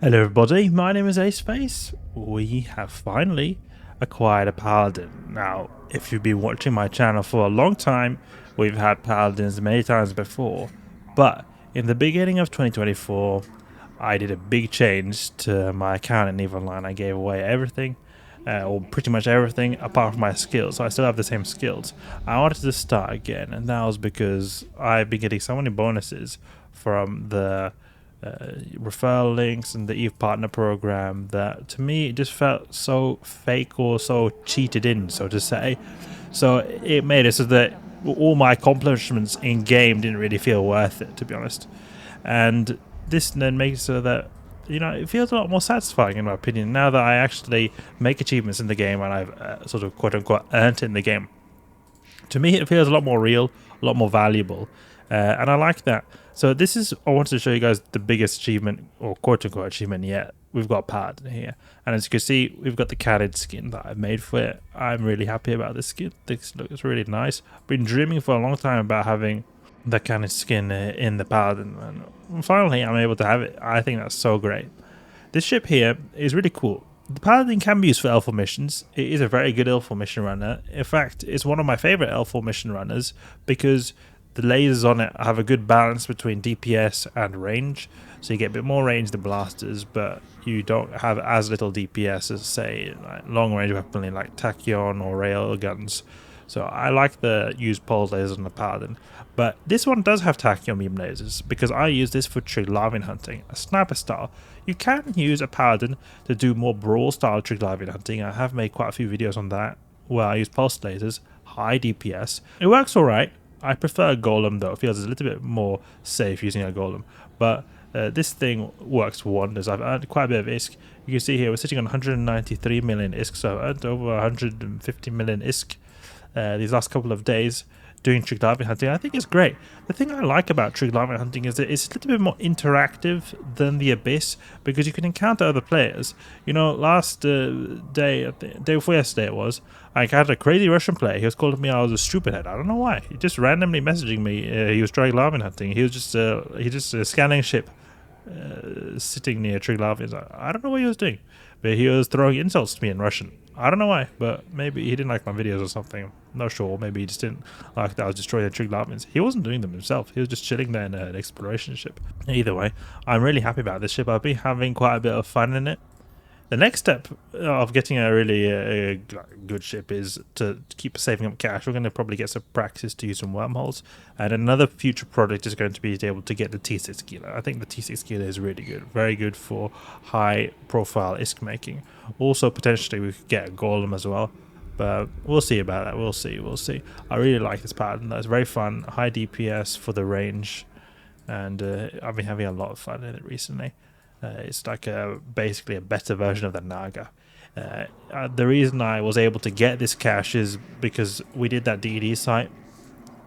Hello everybody, my name is Ace. We have finally acquired a Paladin. Now, if you've been watching my channel for a long time, we've had Paladins many times before, but in the beginning of 2024, I did a big change to my account in EVE Online. I gave away everything, or pretty much everything apart from my skills, so I still have the same skills. I wanted to start again, and that was because I've been getting so many bonuses from the referral links and the EVE partner program that to me it just felt so fake or so cheated in, so to say. So it made it so that all my accomplishments in game didn't really feel worth it, to be honest. And this then makes it so that, you know, it feels a lot more satisfying in my opinion now that I actually make achievements in the game and I've sort of quote unquote earned it in the game. To me it feels a lot more real, a lot more valuable, and I like that. So this is, I wanted to show you guys the biggest achievement, or quote-unquote achievement yet. We've got Paladin here, and as you can see, we've got the canid skin that I made for it. I'm really happy about this skin. This looks really nice. Been dreaming for a long time about having the canid skin in the Paladin, and finally I'm able to have it. I think that's so great. This ship here is really cool. The Paladin can be used for L4 missions. It is a very good L4 mission runner. In fact, it's one of my favorite L4 mission runners because the lasers on it have a good balance between DPS and range, so you get a bit more range than blasters, but you don't have as little DPS as, say, like long range weaponry like Tachyon or rail guns. So I like the used pulse lasers on the Paladin, but this one does have Tachyon beam lasers because I use this for Triglavian hunting, a sniper style. You can use a Paladin to do more brawl style Triglavian hunting. I have made quite a few videos on that where I use pulse lasers, high DPS. It works alright. I prefer a golem though. It feels a little bit more safe using a golem, but this thing works wonders. I've earned quite a bit of ISK. You can see here we're sitting on 193 million ISK, so I've earned over 150 million ISK these last couple of days doing Triglavian hunting. I think it's great. The thing I like about Triglavian hunting is that it's a little bit more interactive than the Abyss because you can encounter other players. You know, last day before yesterday it was, I encountered a crazy Russian player. He was calling me I was a stupid head. I don't know why. He just randomly messaging me. He was Triglavian hunting. He was just scanning ship, sitting near Triglavians. I don't know what he was doing, but he was throwing insults to me in Russian. I don't know why, but maybe he didn't like my videos or something. I'm not sure. Maybe he just didn't like that I was destroying the Triglavians. He wasn't doing them himself. He was just chilling there in an exploration ship. Either way, I'm really happy about this ship. I've been having quite a bit of fun in it. The next step of getting a really good ship is to keep saving up cash. We're going to probably get some practice to use some wormholes. And another future project is going to be able to get the T6 Kilo. I think the T6 Kilo is really good. Very good for high profile ISK making. Also, potentially we could get a golem as well. But we'll see about that. We'll see. I really like this pattern. It's very fun. High DPS for the range. And I've been having a lot of fun in it recently. It's like basically a better version of the Naga. The reason I was able to get this cache is because we did that DD site.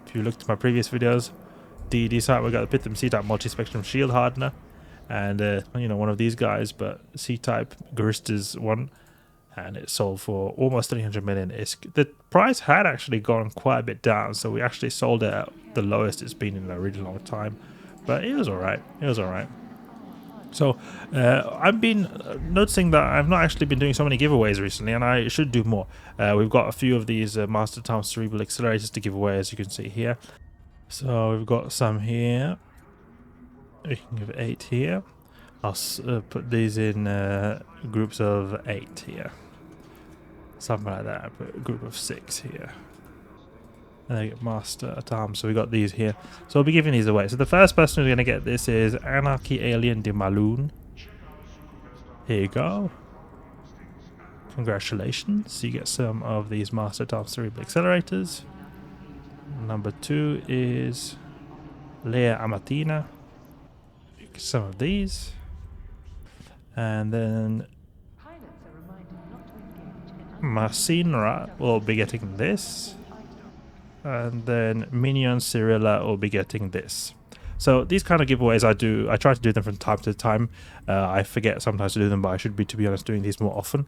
If you looked at my previous videos, DD site, we got the Pitham C-type multi-spectrum shield hardener, and you know, one of these guys, but C-type Garista's one, and it sold for almost 300 million ISK. The price had actually gone quite a bit down, so we actually sold it at the lowest it's been in a really long time, but it was alright. So I've been noticing that I've not actually been doing so many giveaways recently, and I should do more. We've got a few of these Master Times Cerebral Accelerators to give away, as you can see here. So we've got some here. We can give 8 here. I'll put these in groups of 8 here. Something like that. I put a group of 6 here. And they get Master Arms, so we got these here. So I'll be giving these away. So the first person who's going to get this is Anarchy Alien de Maloon. Here you go. Congratulations. You get some of these Master Arms Cerebral Accelerators. Number 2 is Lea Amatina. You get some of these. And then Masinra will be getting this. And then Minion Cyrilla will be getting this. So these kind of giveaways I try to do them from time to time. I forget sometimes to do them, but I should be, to be honest, doing these more often.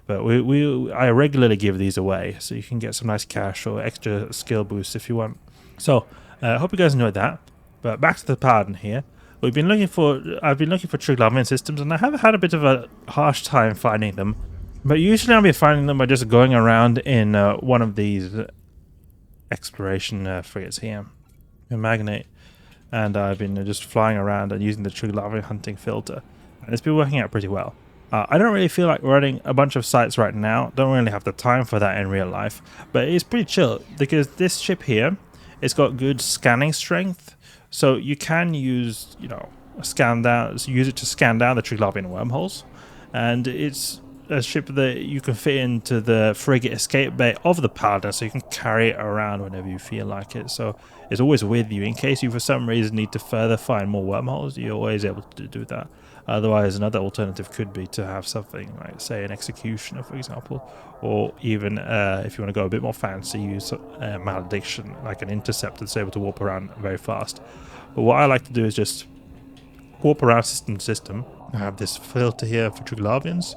But I regularly give these away, so you can get some nice cash or extra skill boosts if you want. So I hope you guys enjoyed that. But back to the Paladin here. I've been looking for Triglavian systems, and I have had a bit of a harsh time finding them. But usually I've been finding them by just going around in one of these exploration frigates here, a Magnate, and I've been just flying around and using the Triglavian hunting filter, and it's been working out pretty well. I don't really feel like running a bunch of sites right now. Don't really have the time for that in real life, but it's pretty chill because this ship here, it's got good scanning strength. So you can use, use it to scan down the Triglavian wormholes, and it's a ship that you can fit into the frigate escape bay of the Paladin, so you can carry it around whenever you feel like it. So it's always with you in case you for some reason need to further find more wormholes. You're always able to do that. Otherwise, another alternative could be to have something like, say, an executioner, for example, or even if you want to go a bit more fancy, use malediction, like an intercept that's able to warp around very fast. But what I like to do is just warp around system to system. I have this filter here for Triglavians,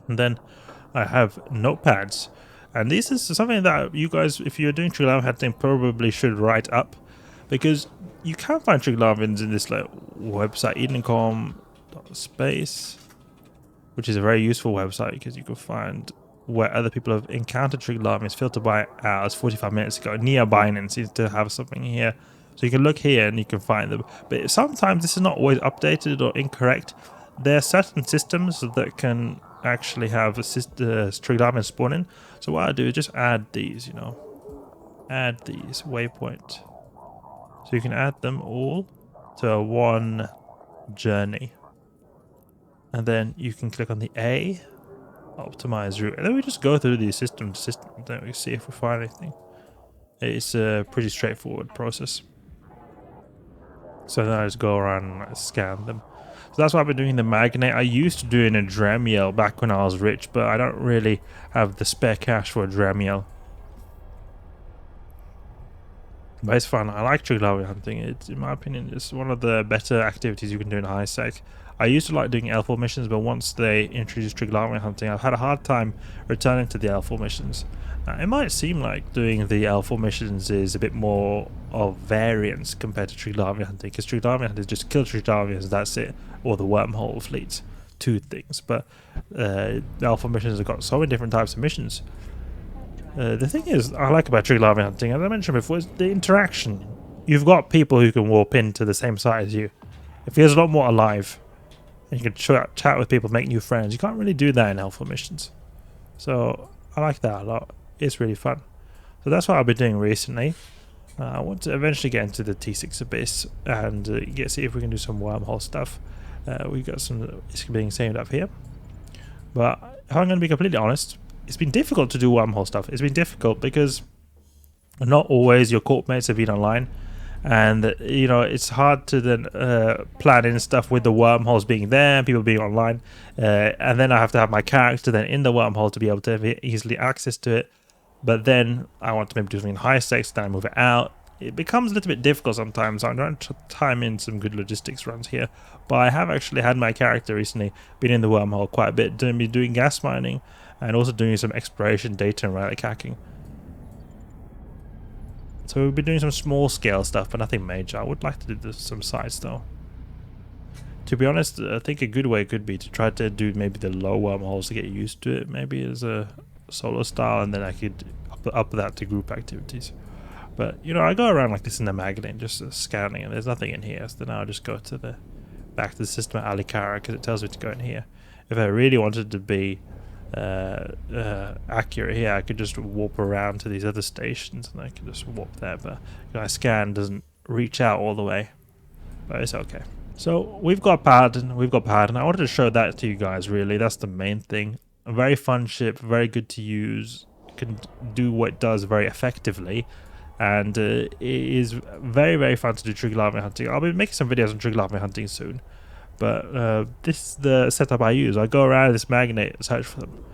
and then I have notepads. And this is something that you guys, if you're doing Triglavian hunting, probably should write up, because you can find Triglavians in this website, edencom.space, which is a very useful website because you can find where other people have encountered Triglavians filtered by hours 45 minutes ago. Neobinen seems to have something here. So you can look here and you can find them. But sometimes this is not always updated or incorrect. There are certain systems that can actually have Triglavian spawning. So what I do is just add these, add these waypoint. So you can add them all to one journey. And then you can click on the A, optimize route. And then we just go through these system to system. Then we see if we find anything. It's a pretty straightforward process. So then I just go around and scan them. So that's what I've been doing in the Magnate. I used to do it in a Dremiel back when I was rich, but I don't really have the spare cash for a Dremiel. But it's fun. I like Triglavian hunting. It's, in my opinion, it's one of the better activities you can do in high sec. I used to like doing L4 missions, but once they introduced Triglavian hunting, I've had a hard time returning to the L4 missions. Now, it might seem like doing the L4 missions is a bit more of variance compared to Triglavian hunting, because Triglavian hunting is just kill Triglavians, that's it, or the wormhole fleets, two things. But the L4 missions have got so many different types of missions. The thing is, I like about Triglavian hunting, as I mentioned before, is the interaction. You've got people who can warp into the same site as you. It feels a lot more alive. And you can chat with people, make new friends. You can't really do that in L4 missions. So I like that a lot. It's really fun. So that's what I've been doing recently. I want to eventually get into the T6 Abyss and see if we can do some wormhole stuff. We've got some being saved up here. But if I'm going to be completely honest, it's been difficult to do wormhole stuff. It's been difficult because not always your corp mates have been online, and it's hard to then plan in stuff with the wormholes being there and people being online, and then I have to have my character then in the wormhole to be able to have easily access to it. But then I want to maybe do something high stakes, then I move it out. It becomes a little bit difficult sometimes. I'm trying to time in some good logistics runs here, but I have actually had my character recently been in the wormhole quite a bit, doing gas mining and also doing some exploration, data and relic hacking. So we've been doing some small scale stuff, but nothing major. I would like to do some sites though. To be honest, I think a good way could be to try to do maybe the low wormholes to get used to it, maybe as a solo style, and then I could up that to group activities. But I go around like this in the Magdalene, just scanning, and there's nothing in here. So then I'll just go to back to the system at Aerator because it tells me to go in here. If I really wanted to be accurate here, I could just warp around to these other stations and I could just warp there, but my scan doesn't reach out all the way, but it's okay. So we've got Paladin. I wanted to show that to you guys. Really, that's the main thing. A very fun ship, very good to use, can do what it does very effectively, and it is very, very fun to do Triglavian hunting. I'll be making some videos on Triglavian hunting soon. But this is the setup I use. I go around this Magnate and search for them.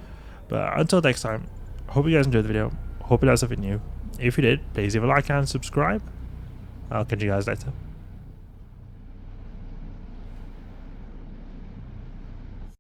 But until next time, hope you guys enjoyed the video. Hope you learned something new. If you did, please leave a like and subscribe. I'll catch you guys later.